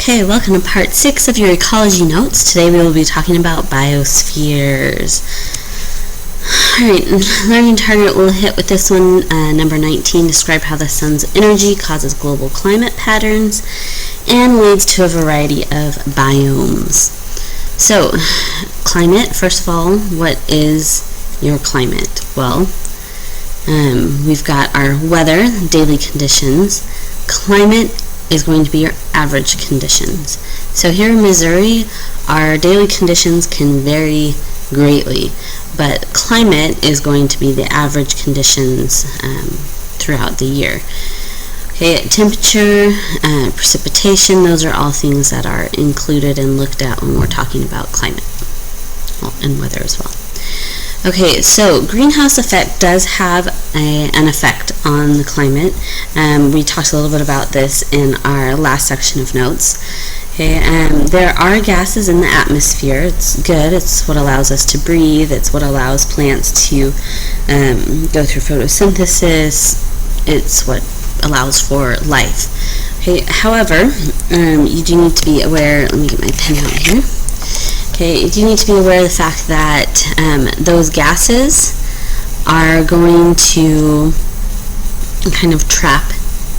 Okay, welcome to part 6 of your ecology notes. Today we will be talking about biospheres. Alright, learning target we'll hit with this one, number 19, describe how the sun's energy causes global climate patterns and leads to a variety of biomes. So, climate, first of all, what is your climate? Well, we've got our weather, daily conditions. Climate is going to be your average conditions. So here in Missouri, our daily conditions can vary greatly, but climate is going to be the average conditions throughout the year. Okay, temperature, precipitation, those are all things that are included and looked at when we're talking about climate, well, and weather as well. Okay, so greenhouse effect does have an effect on the climate. We talked a little bit about this in our last section of notes. Okay, there are gases in the atmosphere. It's good. It's what allows us to breathe. It's what allows plants to go through photosynthesis. It's what allows for life. Okay, however, you do need to be aware. Let me get my pen out here. Okay, you do need to be aware of the fact that those gases are going to kind of trap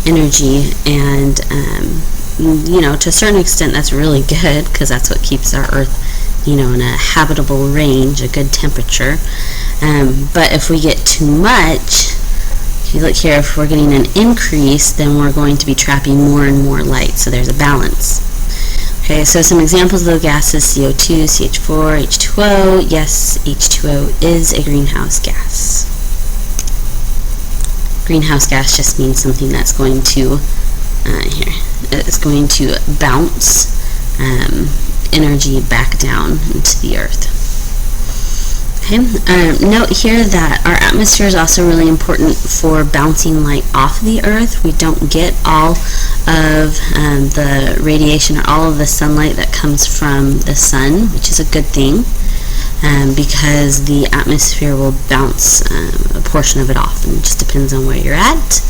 energy, and to a certain extent that's really good because that's what keeps our Earth, in a habitable range, a good temperature. But if we get too much, if you look here, if we're getting an increase, then we're going to be trapping more and more light, so there's a balance. Okay, so some examples of the gases: CO2, CH4, H2O. Yes, H2O is a greenhouse gas. Greenhouse gas just means something that's going to, it's going to bounce energy back down into the Earth. Okay, note here that our atmosphere is also really important for bouncing light off the Earth. We don't get all of the radiation or all of the sunlight that comes from the sun, which is a good thing, because the atmosphere will bounce a portion of it off, and it just depends on where you're at.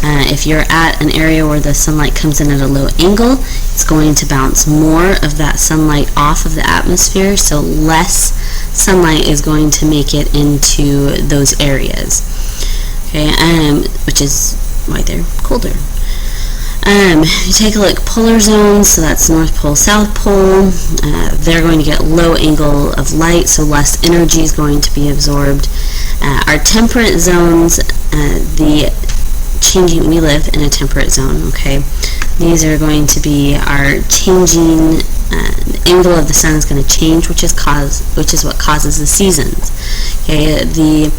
If you're at an area where the sunlight comes in at a low angle, it's going to bounce more of that sunlight off of the atmosphere, so less sunlight is going to make it into those areas. Okay, which is why they're colder. You take a look, polar zones, so that's North Pole, South Pole. They're going to get low angle of light, so less energy is going to be absorbed. Our temperate zones, we live in a temperate zone, okay? These are going to be our changing, the angle of the sun is going to change, which is what causes the seasons. Okay, the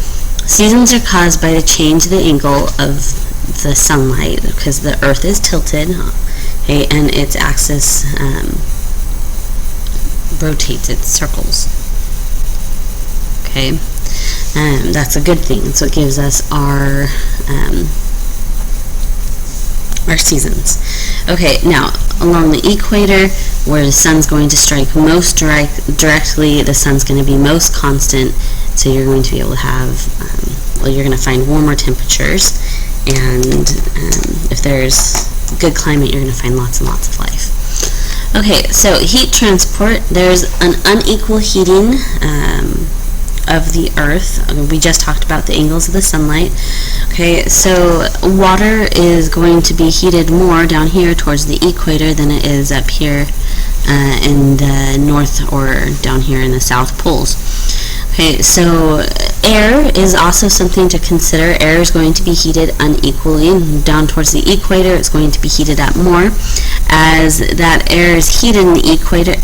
seasons are caused by the change of the angle of the sunlight, because the Earth is tilted, okay, and its axis rotates, it circles. Okay, that's a good thing. So it gives us our seasons. Okay, now along the equator, where the sun's going to strike most directly, the sun's going to be most constant, so you're going to be able to have, you're going to find warmer temperatures, and if there's good climate, you're going to find lots and lots of life. Okay, so heat transport, there's an unequal heating of the Earth. We just talked about the angles of the sunlight. Okay, so water is going to be heated more down here towards the equator than it is up here in the north or down here in the south poles. Okay, so air is also something to consider. Air is going to be heated unequally. Down towards the equator, it's going to be heated up more. As that air is heated in the equator,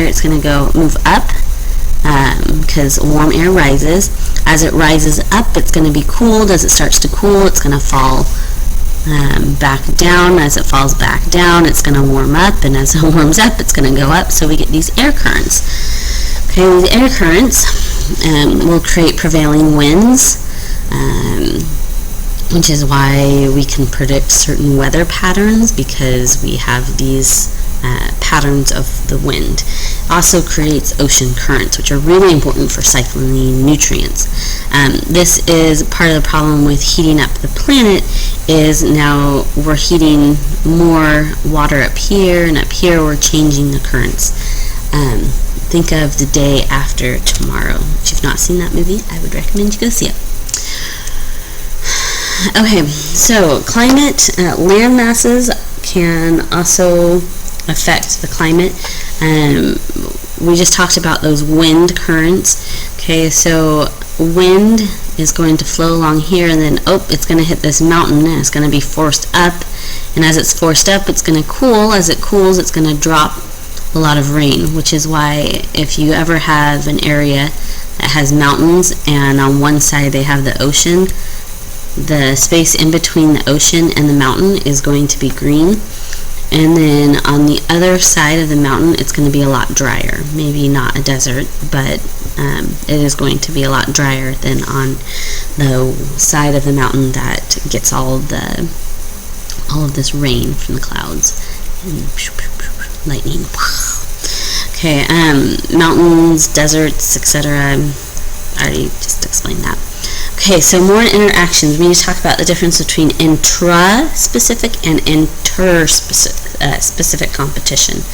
it's going to move up, because warm air rises. As it rises up, it's going to be cooled. As it starts to cool, it's going to fall back down. As it falls back down, it's going to warm up, and as it warms up, it's going to go up, so we get these air currents. Okay, these air currents will create prevailing winds, which is why we can predict certain weather patterns, because we have these patterns of the wind. Also creates ocean currents, which are really important for cycling nutrients. This is part of the problem with heating up the planet, is now we're heating more water up here, and up here we're changing the currents. Think of The Day After Tomorrow. If you've not seen that movie, I would recommend you go see it. Okay, so climate, land masses can also affect the climate. We just talked about those wind currents. Okay, so wind is going to flow along here, and then it's going to hit this mountain, and it's going to be forced up, and as it's forced up, it's going to cool. As it cools, it's going to drop a lot of rain, which is why if you ever have an area that has mountains and on one side they have the ocean, the space in between the ocean and the mountain is going to be green, and then on the other side of the mountain it's going to be a lot drier. Maybe not a desert, but it is going to be a lot drier than on the side of the mountain that gets all of this rain from the clouds and lightning. Okay, mountains, deserts, etc. I already just explained that. Okay, so more interactions. We need to talk about the difference between intra-specific and inter-specific competition.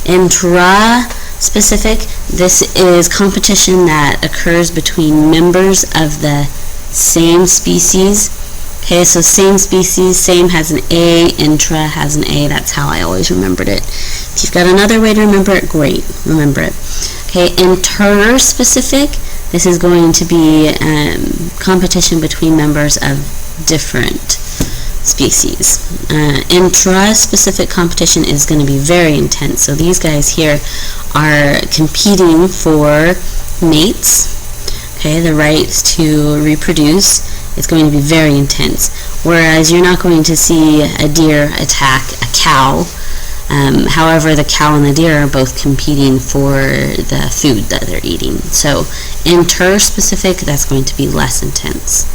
Intra-specific, this is competition that occurs between members of the same species. Okay, so same species, same has an A, intra has an A. That's how I always remembered it. If you've got another way to remember it, great, remember it. Okay, inter-specific, this is going to be competition between members of different species. Intra-specific competition is going to be very intense. So these guys here are competing for mates, okay, the rights to reproduce. It's going to be very intense. Whereas you're not going to see a deer attack a cow. However, the cow and the deer are both competing for the food that they're eating. So inter-specific, that's going to be less intense.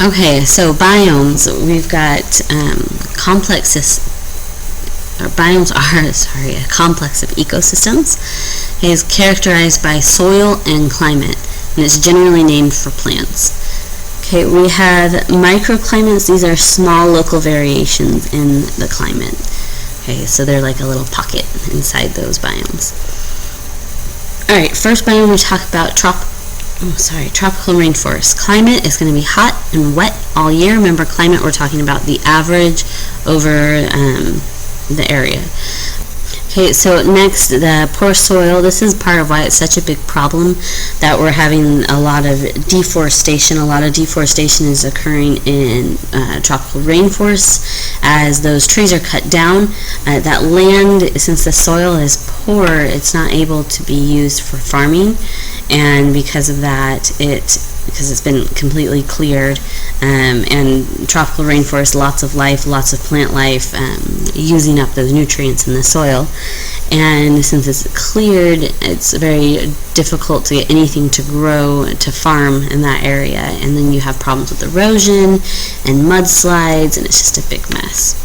Okay, so biomes, we've got biomes are a complex of ecosystems. It is characterized by soil and climate, and it's generally named for plants. Okay, we have microclimates. These are small local variations in the climate. Okay, so they're like a little pocket inside those biomes. Alright, first biome we talk about tropical rainforest. Climate is going to be hot and wet all year. Remember, climate, we're talking about the average over the area. Okay, so next, the poor soil. This is part of why it's such a big problem that we're having a lot of deforestation. A lot of deforestation is occurring in tropical rainforests as those trees are cut down. That land, since the soil is poor, it's not able to be used for farming, and because of that, because it's been completely cleared, and tropical rainforest, lots of life, lots of plant life, using up those nutrients in the soil. And since it's cleared, it's very difficult to get anything to grow, to farm in that area. And then you have problems with erosion and mudslides, and it's just a big mess.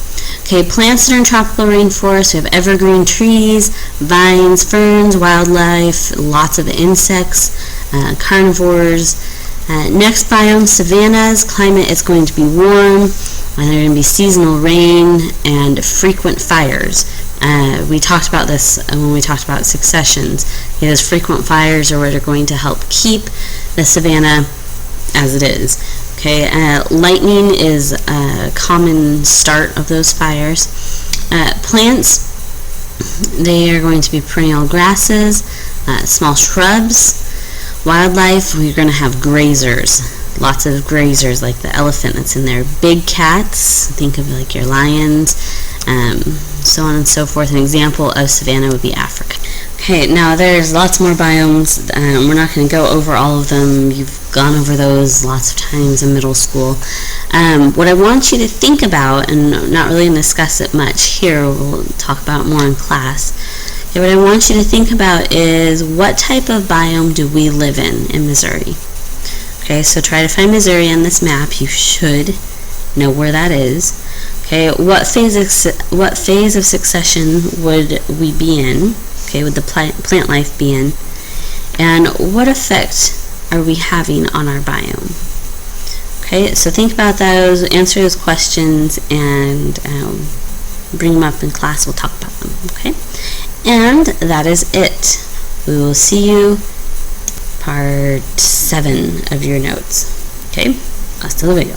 Okay, plants that are in tropical rainforests, we have evergreen trees, vines, ferns, wildlife, lots of insects, carnivores. Next biome, savannas. Climate is going to be warm, and there are going to be seasonal rain and frequent fires. We talked about this when we talked about successions. Those frequent fires are what are going to help keep the savanna as it is. Okay, lightning is a common start of those fires. Plants, they are going to be perennial grasses, small shrubs. Wildlife, we're going to have grazers. Lots of grazers, like the elephant that's in there. Big cats, think of like your lions, so on and so forth. An example of savanna would be Africa. Okay, now there's lots more biomes. We're not going to go over all of them. You've gone over those lots of times in middle school. What I want you to think about, and I'm not really going to discuss it much here, we'll talk about it more in class. Okay, what I want you to think about is what type of biome do we live in Missouri? Okay, so try to find Missouri on this map. You should know where that is. Okay, what phase of succession would we be in? Okay, would the plant life be in? And what effect are we having on our biome? Okay, so think about those, answer those questions, and bring them up in class. We'll talk about them. Okay, and that is it. We will see you part 7 of your notes. Okay, hasta luego.